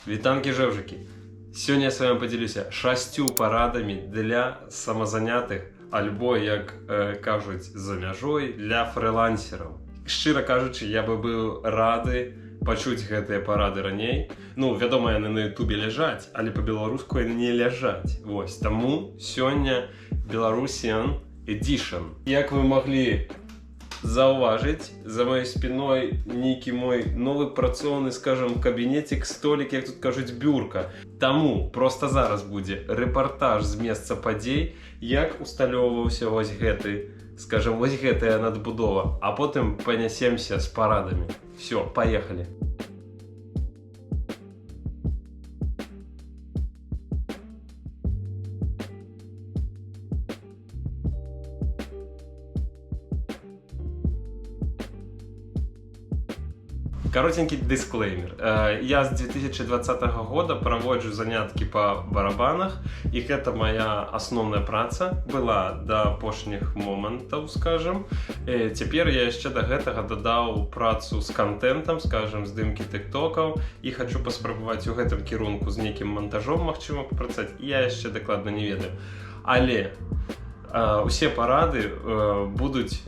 Вітанкі жэўжыкі. Сёння я с вами падзялюся 6 парадамі для самазанятых альбо, як кажуць за мяжой, для фрылансераў. Шчыра кажучы, я бы быў рады пачуць гэтыя парады раней. Ну, вядома, яны на ютубе ляжаць, але па-беларуску яны не ляжаць. Вось, таму сёння Belarusian Edition. Як вы маглі заўважыць, за моей спиной нейкі мой новы працоўны, скажем, кабінетик, столик, як тут кажуць, бюрка. Таму проста зараз будзе рэпартаж з месца падзей, як усталёўваўся вось гэты, скажем, вось гэтая надбудова, а потым панясемся з парадамі. Всё, поехали. Коротенький дисклеймер. Я с 2020 года проводжу занятки по барабанах, и это моя основная праца была до апошніх момантаў, скажем. Цяпер я яшчэ до гэтага дадаў працу з контентом, скажем, здымкі тиктокаў, і хочу паспрабаваць у гэтым кірунку з нейкім монтажом, магчыма, папрацаваць. Я яшчэ дакладна не ведаю. Але усе парады будуць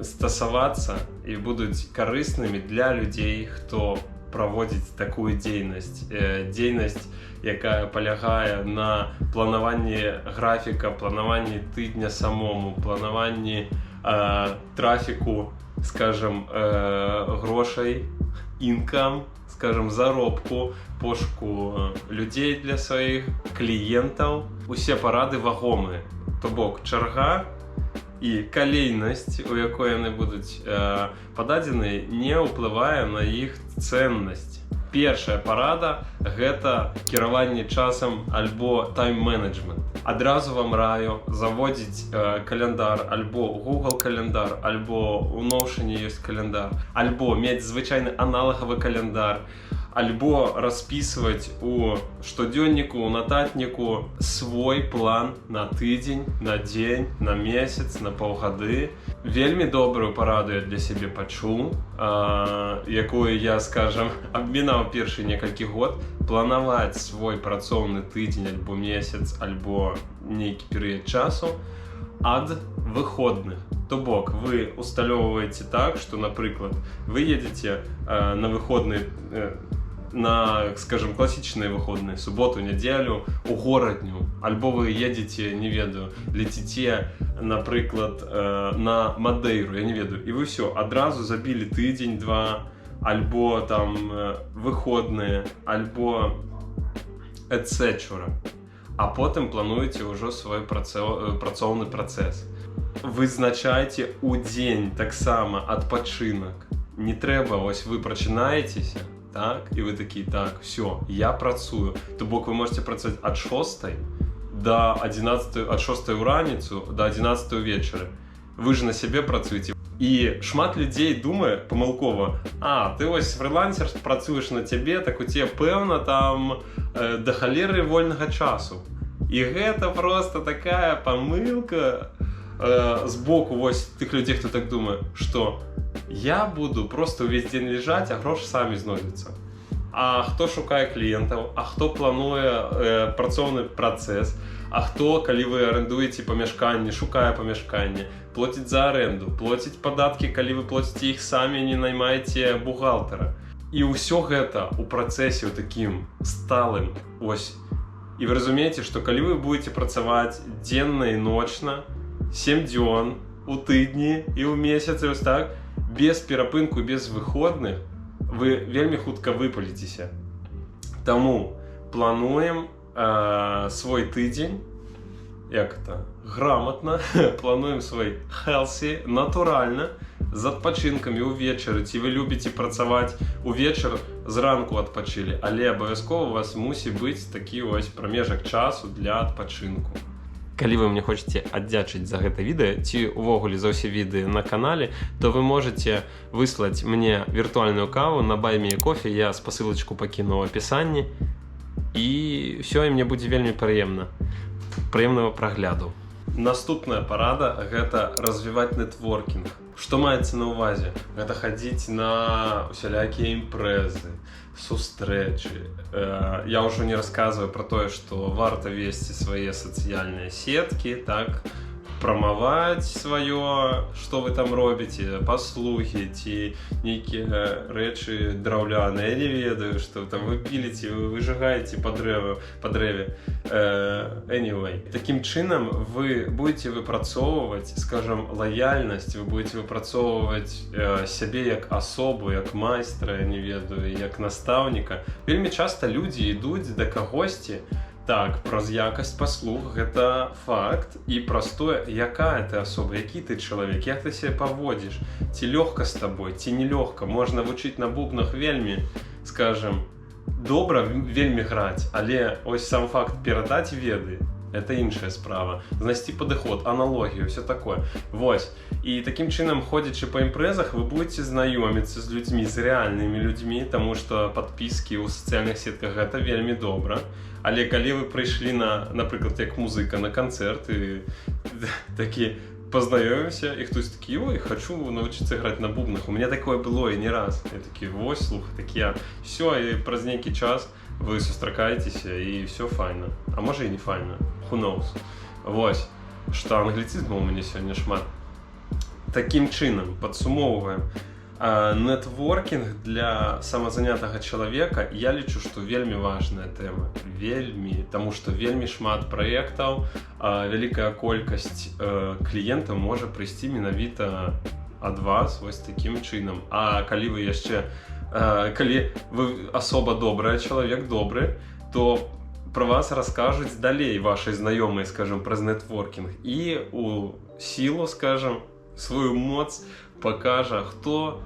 стасавацца і будуць карыснымі для людзей, хто праводзіць такую дзейнасць. Дзейнасць, якая палягае на планаванні графіка, планаванні тыдня самому, планаванні трафіку, скажем, грошай, інкам, скажем, заробку, пошуку людзей для сваіх кліентаў. Усе парады вагомыя. То бок чарга і калейнасць, у якой яны будуць пададзены, не ўплывае на іх цэннасць. Першая парада – гэта кіраванне часам альбо тайм-менеджмент. Адразу вам раю заводзіць календар, альбо Google календар, альбо у Notion ёсць календар, альбо мець звычайны аналагавы календар, альбо распісваць у штодзённіку, у нататніку свой план на тыдзень, на дзень, на месяц, на паўгады. Вельмі добрую параду я для сябе пачуў, якую я, скажем, абмінаў першы некалькі год. Планаваць свой працоўны тыдзень, альбо месяц, альбо нейкі перыяд часу ад выходных. То бок, вы усталёўваеце так, што, напрыклад, вы едзеце на выходны, на, скажем, классічныя выходныя, суботу, нядзелю, у горадню, альбо вы едзеце, не ведаю, леціце, напрыклад, на Мадейру, я не ведаю, і вы ўсё, адразу забілі тыдзень-два, альбо там выходныя, альбо etc. А потым плануеце ўжо свой працоўны працэс. Вызначайце ў дзень таксама адпачынак. Не трэба, вось вы прачынаецеся, так, і вы такі, так, все, я працую. То бок вы можете працаваць ад 6 до 11, ад 6 ў раніцу до 11 вечара. Вы ж на сябе працуеце. І шмат людзей думае памылкова: ты вось фрылансер, працуеш на цябе, так у цябе пэўна там да халеры вольнага часу. І гэта просто такая памылка з боку вось тых людзей, хто так думае, што я буду просто увесь дзень лежаць, а грошы самі знойдуцца. А хто шукае кліентаў, а хто плануе працоўны працэс, а хто, калі вы арендуеце памяшканне, шукае памяшканне, плоціць за аренду, плоціць падаткі, калі вы плоціце іх самі, не наймаеце бухгалтара. І ўсё гэта ў працэсе ў такім сталым. Ось. І вы разумееце, што калі вы будете працаваць дзенна і ночна, 7 дзён, у тыдні і ў месяцы, ось так, без перапынку, без выходных, вы вельмі хутка выпаліцеся. Таму плануем свой тыдзень, як это, грамотна, плануем свой healthy, натуральна, з адпачынкамі ўвечары. Ці вы любіце працаваць увечар, зранку адпачылі, але абавязкова у вас мусіць быць такі вось прамежак часу для адпачынку. Калі вы мне хочаце аддзячыць за гэта відэа, ці увогуле за ўсе відэа на канале, то вы можете выслаць мне віртуальную каву на Buy Me a Coffee, я спасылачку пакіну ў апісанні, і ўсё, і мне будзе вельмі прыемна. Прыемнага прагляду. Наступная парада – гэта развіваць нетворкінг. Што маецца на ўвазе? Гэта хадзіць на усялякія імпрэзы, сустрэчы. Я ўжо не расказваю пра тое, што варта весці свае сацыяльныя сеткі, так, прамаваць сваё, што вы там робіце, паслугі ці нейкія рэчы драўляныя, я не ведаю, што там вы піліце, вы выжигаеце па дрэве. Anyway. Такім чынам вы будете выпрацоўваць, скажам, лаяльнасць, вы будете выпрацоўваць сябе як асобу, як майстра, я не ведаю, як настаўніка. Вельмі часта людзі ідуць да кагосьці, так, праз якасць паслуг, гэта факт, і праз тое, якая ты асоба, які ты чалавек, як ты себе паводзіш, ці лёгка з табой, ці не лёгка. Можна вучыць на бубнах вельмі, скажем, добра вельмі граць, але ось сам факт перадаць веды, это іншая справа. Знайсці падыход, аналогію, все такое. Вось. І такім чынам, ходзячы па імпрэзах, вы будете знаёміцца з людзьмі, з рэальнымі людзьмі, таму што падпіскі ў сацыяльных сетках гэта вельмі добра. Але калі вы прыйшлі на, напрыклад, як музыка на канцэрт і такі познаёмимся, і хтось такі: ой, хочу навучыцца граць на бубнах. У меня такое было і не раз. Я такі: вось, слухай, так я все, і праз нейкі час вы сустракаецеся, і все файна. А можа і не файна. Who knows? Вось, што англіцызмаў у мяне сёння шмат. Такім чынам, падсумоўваем. Нетворкінг для самазанятага чалавека, я лічу, што вельмі важная тэма. Вельмі, таму што вельмі шмат праектаў, вялікая колькасць кліентаў можа прыйсці менавіта ад вас вось такім чынам. А калі вы яшчэ, калі вы асоба добрая, чалавек добры, то пра вас раскажуць далей вашай знаёмыя, скажам, праз нетворкінг. І у сілу, скажам, сваю моц пакажа, хто,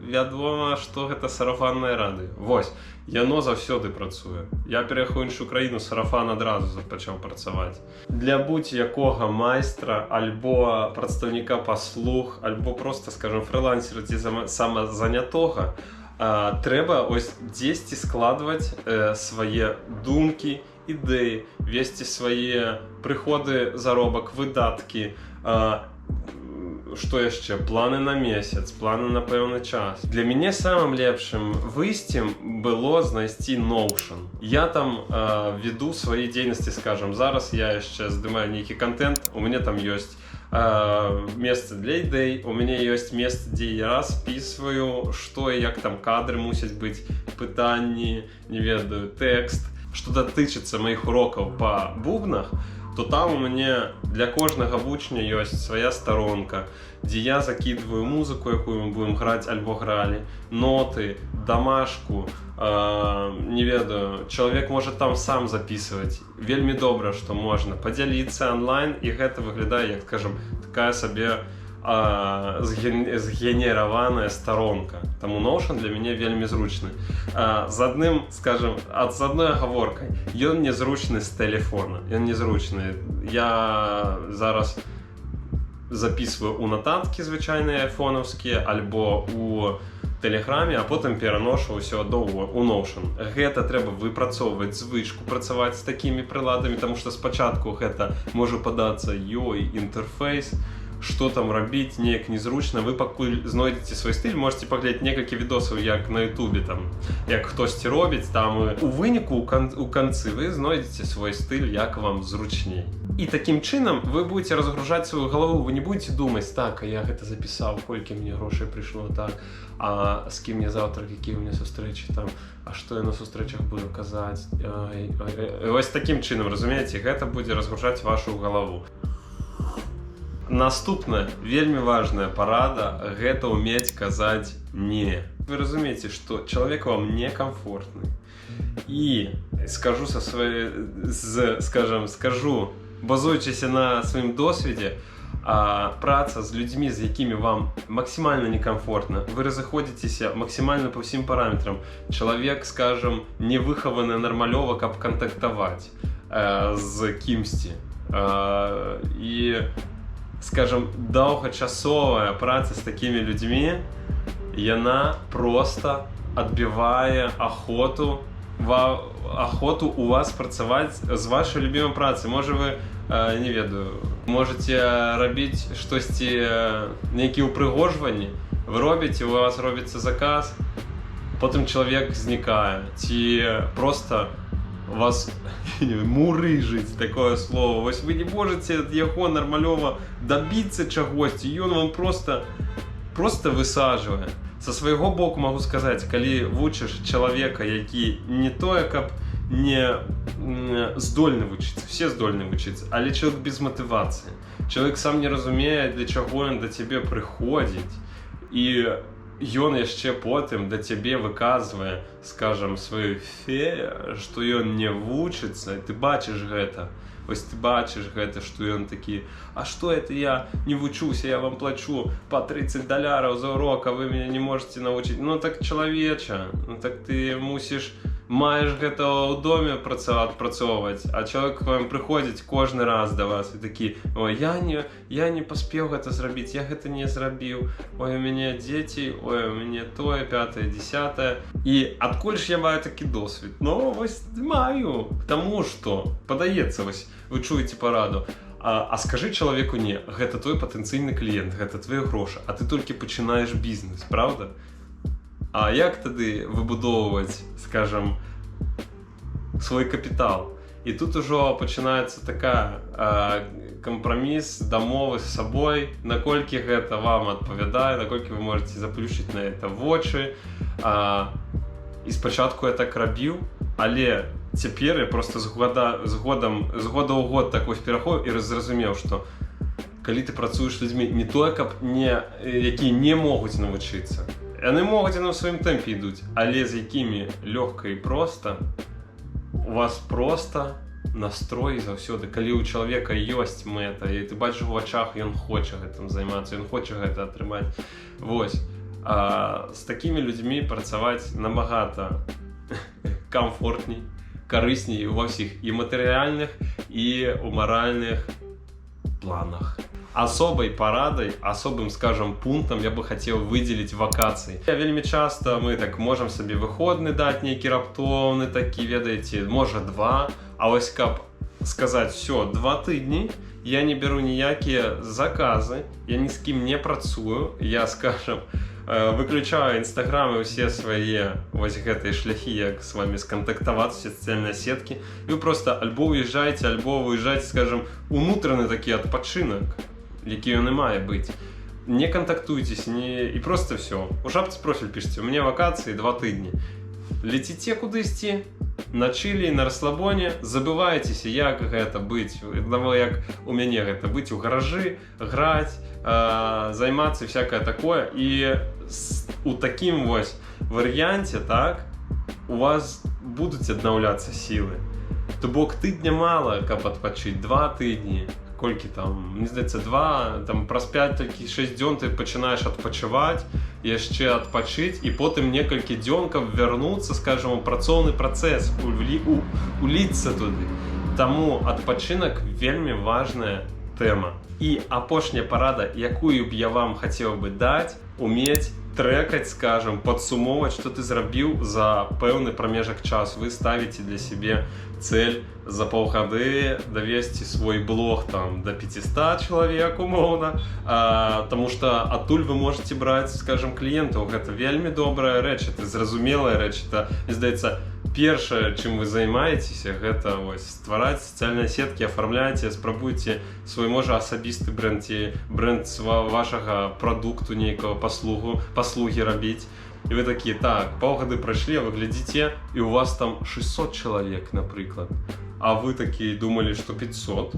вядома, што гэта сарафаннае радыё. Вось, яно заўсёды працуе. Я пераехаў у іншую краіну, сарафан адразу пачаў працаваць. Для будь-якога майстра, альбо прадстаўніка паслуг, альбо проста, скажам, фрылансера ці самазанятога, трэба ось дзесьці складваць свае думкі, ідэі, весці свае прыходы, заробак, выдаткі, што яшчэ? Планы на месяц, планы на пэўны час. Для мяне самым лепшым выйсцем было знайсці Notion. Я там веду свае дзейнасці, скажам. Зараз я яшчэ здымаю нейкі контент, у мяне там ёсць месца для ідэй, у мяне ёсць месца, дзе я распісваю, што і як там кадры мусяць быць, пытанні, не ведаю, тэкст. Што датычыцца маіх урокаў па бубнах, то там у мяне для кожнага вучня ёсць свая старонка, дзе я закидываю музыку, якую мы будем граць альбо гралі, ноты, домашку, не ведаю, чалавек можа там сам записываць. Вельмі добра, што можна падзяліцца онлайн, і гэта выглядае, як, скажам, такая сабе згенераваная старонка. Таму Notion для мяне вельмі зручны. З адным, скажам, з адной агаворкай. Ён незручны з тэлефона. Ён незручны. Я зараз записываю у нотаткі звычайныя айфонаўскія, альбо у Тэлеграме, а потым пераношу ўсё у Notion. Гэта трэба выпрацоўваць звычку, працаваць з такімі прыладамі, таму што спачатку гэта можа падацца ёй інтэрфейс, што там рабіць, неяк незручна. Вы пакуль знойдзеце свой стыль, можете паглядзець некалькі відосаў, як на ютубе, там, як хтосьці робіць, там, у выніку, у канцы вы знойдзеце свой стыль, як вам зручней. І такім чынам вы будете разгружаць сваю галаву, вы не будете думаць: так, а я гэта запісаў, колькі мне грошай прыйшло, так, а з кім мне заўтра, якія ў мяне сустрэчы, там, а што я на сустрэчах буду казаць. Вось такім чынам, разумееце, гэта будзе разгружаць вашу галаву. Наступная, вельмі важная парада, гэта ўмець казаць «не». Вы разумееце, што чалавек вам некамфортны. І скажу скажу, базуючыся на сваім досведзе, праца з людзьмі, з якімі вам максімальна некамфортна, вы разыходзіцеся максімальна па ўсім параметрам. Чалавек, скажам, не выхаваны нармалёва, каб кантактаваць з кімсьці. І, скажем, доўгачасовая праца з такімі людзьмі, яна проста адбівае ахоту у вас працаваць з вашай любімай працай. Можа, вы не ведаю, можете рабіць штосьці, нейкія ўпрыгожванні, вы робіце, у вас робіцца заказ, потым чалавек знікае, ці просто вас мурыжыць, такое слово, вось вы не можете ад яго нармалёва дабіцца чагосьці, ён вам просто высаджвае. Са свайго боку магу сказаць, калі вучыш чалавека, які не тое, каб не здольны вучыцца, все здольны вучыцца, але чалавек без матывацыі. Чалавек сам не разумее, для чаго ён да цябе прыходзіць, і ён яшчэ потым да цябе выказвае, скажам, сваю фею, што ён не вучыцца, і ты бачыш гэта. Вось ты бачыш гэта, што ён такі, а што это я не вучуся, я вам плачу по $30 за урок, а вы мяне не можете навучыць. Ну так, чалавеча, ну так ты мусіш, маеш гэта ў доме адпрацоўваць, а чалавек к вам прыходзіць кожны раз да вас і такі, ой, я не паспеў гэта зрабіць, я гэта не зрабіў, ой, у мяне дзеці, ой, у мяне тое, 5-е, 10-е. І адкуль ж я маю такі досвед? Ну, вось маю, таму што, падаецца, вось, вы чуеце параду, а скажы чалавеку не, гэта твой патэнцыйны кліент, гэта твои грошы, а ты толькі пачынаеш бізнес, правда? А як тады выбудоўваць, скажам, свой капітал? І тут ужо пачынаецца такая кампраміс, дамовы з сабой, наколькі гэта вам адпавядае, наколькі вы можете заплюшыць на это вочы. І спачатку я так рабіў, але цяпер я просто з года ў год так вось пераходзіў і зразумеў, што калі ты працуеш з людзьмі не тое, каб якія не могуць навучыцца, яны могуць, яны ў сваім тэмпе ідуць, але з якімі лёгка і проста, у вас просто настрой заўсёды, калі ў чалавека ёсць мэта, і ты бачыш у вачах, ён хоча гэтым займацца, ён хоча гэта атрымаць. Вось. З такімі людзьмі працаваць набагата камфортней, карысней ва ўсіх і матэрыяльных, і ў маральных планах. Особой парадой, особым, скажем, пунктом я бы хотел выделить вакации. Вельмі часто мы так можем себе выходны дать нейкі раптоўны, такі, ведаеце, можа 2, а вось каб сказать, все, 2 тыдні, я не беру ніякія заказы, я ні з кім не працую, я, скажем, выключаю інстаграмы, усе свае вось гэтыя шляхі, як з вами скантактавацца, сацыяльныя сеткі, і вы просто альбо уезжаеце, скажем, унутраны такі адпачынак, які ён і мае быць. Не кантактуйтесь, і просто все. У шапцы профіль пішце, у мяне вакацыі 2 тыдні. Леціце кудысьці, на чылі, на расслабоне, забывайцеся, як гэта быць, як у мяне гэта быць у гаражы, граць, займацца всякое такое. І у такім вось варыянце, так, у вас будуць аднаўляцца сілы. То бок тыдня мала, каб адпачыць, 2 тыдні. Колькі там, мне здаецца, 2, там праз 5, толькі 6 дзён ты пачынаеш адпачываць, яшчэ адпачыць, і потым некалькі дзён, каб вярнуцца, скажем, у працоўны працэс, уліцца туды. Таму адпачынак вельмі важная тэма. І апошняя парада, якую б я вам хацеў бы даць, умець трекать, скажем, падсумоўваць, што ты зрабіў за пэўны прамежак часу. Вы ставіце для сябе цель за паўгады давесці свой блог там до 500 чалавек умоўна, таму што адтуль вы можете браць, скажем, кліентаў. Гэта вельмі добрая рэч, это зразумелая рэч. Это, здаецца, першае, чым вы займаецеся, гэта вось ствараць сацыяльныя сеткі, афармляйце, спрабуйце свой, можа, асабісты брэнд ці брэнд вашага прадукту, нейкага паслугі рабіць. І вы такія, так, паўгады прайшлі, а вы глядзіце, і у вас там 600 чалавек, напрыклад. А вы такія думалі, што 500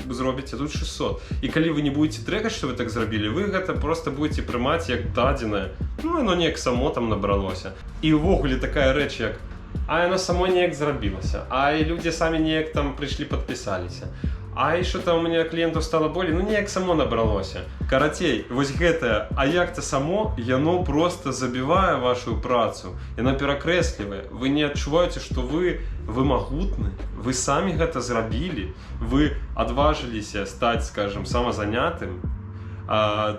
зробіце, тут 600. І калі вы не будете трекаць, што вы так зрабілі, вы гэта просто будете прымаць як дадзенае. Ну, яно неяк само там набралося. І ўвогуле такая рэч, як а яно само неяк зрабілася, а і людзі самі неяк там прыйшлі, падпісаліся. А і що там у мяне клієнтів стало болей, ну неяк само набралося. Карацей, вось гэтае, а як-то само, яно просто забівае вашу працу, яно перакрэслівае. Вы не адчуваеце, што вы магутны, вы самі гэта зрабілі, вы адважыліся стаць, скажем, самазанятым,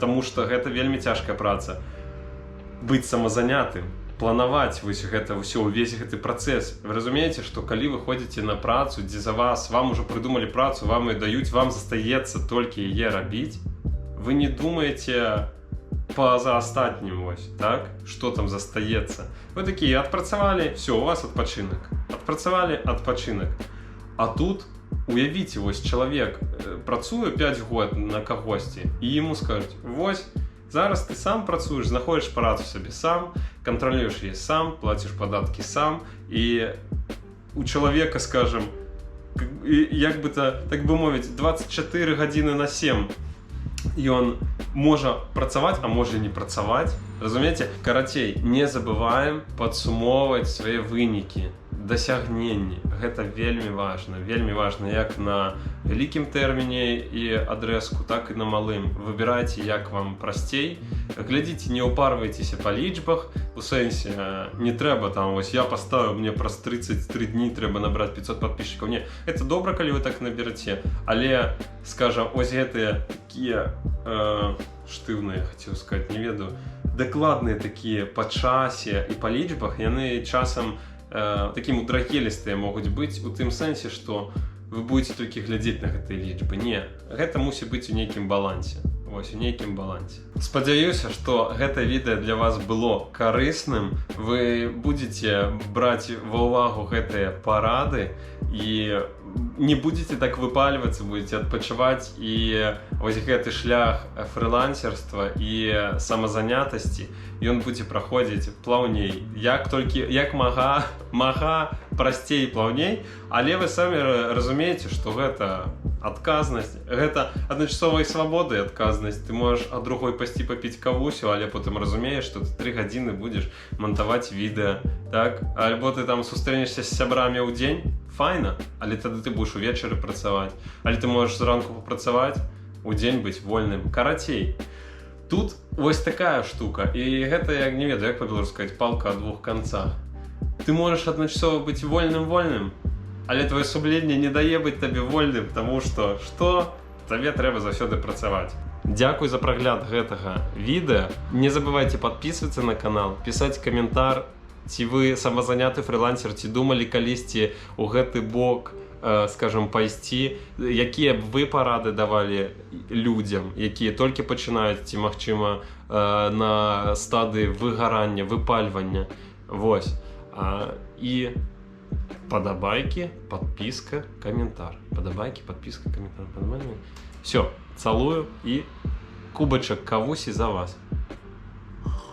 таму што гэта вельмі цяжкая праца. Быць самазанятым. планаваць вось гэта ўсё, увесь гэты працэс. Вы разумееце, што калі вы ходзіце на працу, дзе за вас, вам ужо прыдумалі працу, вам і даюць, вам застаецца толькі яе рабіць, вы не думаеце па-за астатнім, вось, так? Што там застаецца. Вы такія, адпрацавалі, все, у вас адпачынак. Адпрацавалі, адпачынак. А тут, уявіце, вось, чалавек працуе 5 год на кагосьці, і яму скажуць, вось, зараз ты сам працуеш, знаходзіш працу сабе сам, кантралюеш яе сам, плаціш падаткі сам, і у чалавека, скажем, як бы так бы мовіць, 24 гадзіны на 7 ён можа працаваць, а можа не працаваць. Разумееце? Карацей, не забываем падсумоўваць свае вынікі, дасягненні. Гэта вельмі важна як на вялікім тэрміне і адрэзку, так і на малым. Выбірайце, як вам прасцей. Глядзіце, не ўпарвайцеся па лічбах. У сэнсе, не трэба там, вось я паставіў, мне праз 33 дні трэба набраць 500 подписчикаў. Не, это добра, калі вы так набераце, але, скажам, ось гэтыя такія штыўныя, хацеў сказаць, не ведаю, дакладныя такія па часе і па лічбах, яны часам такія мудрагелістыя могуць быць у тым сэнсе, што вы будете толькі глядзець на гэтыя лічбы. Не, гэта мусіць быць у нейкім балансе. Вось, у нейкім балансе. Спадзяюся, што гэта відэа для вас было карысным. Вы будете браць ва ўвагу гэтыя парады і не будете так выпальвацца, будете адпачываць, і вось гэты шлях фрылансерства і самазанятасці, ён будзе праходзіць плаўней. Як мага прасцей і плаўней, але вы самі разумееце, што гэта адказнасць, гэта адначасовай свабоды і адказнасць. Ты можаш ад другой пайсці папіць кавусю, але потым разумееш, што ты 3 гадзіны будзеш мантаваць відэа, так? Альбо ты там сустрэнешся з сябрамі ў дзень, файна, але тады ты будзеш увечары працаваць. Але ты можаш зранку папрацаваць, у дзень быць вольным. Карацей, тут вось такая штука, і гэта, як не ведаю, як па-беларуску сказаць, палка о 2 канцах. Ты можаш адначасова быць вольным, але твоё сумленне не дае быць табе вольным, таму што табе трэба заўсёды працаваць. Дзякуй за прагляд гэтага відэа. Не забывайце падпісвацца на канал, пісаць каментар, ці вы самазаняты фрылансер, ці думалі калісьці ў гэты бок, скажем, пайсці, якія б вы парады давалі людзям, якія толькі пачынаюць, ці, магчыма, на стадыі выгарання, выпальвання. Вось. І падабайкі, падпіска, каментар. Падабайкі, падпіска, каментар. Все, цалую і кубачак кавусі за вас.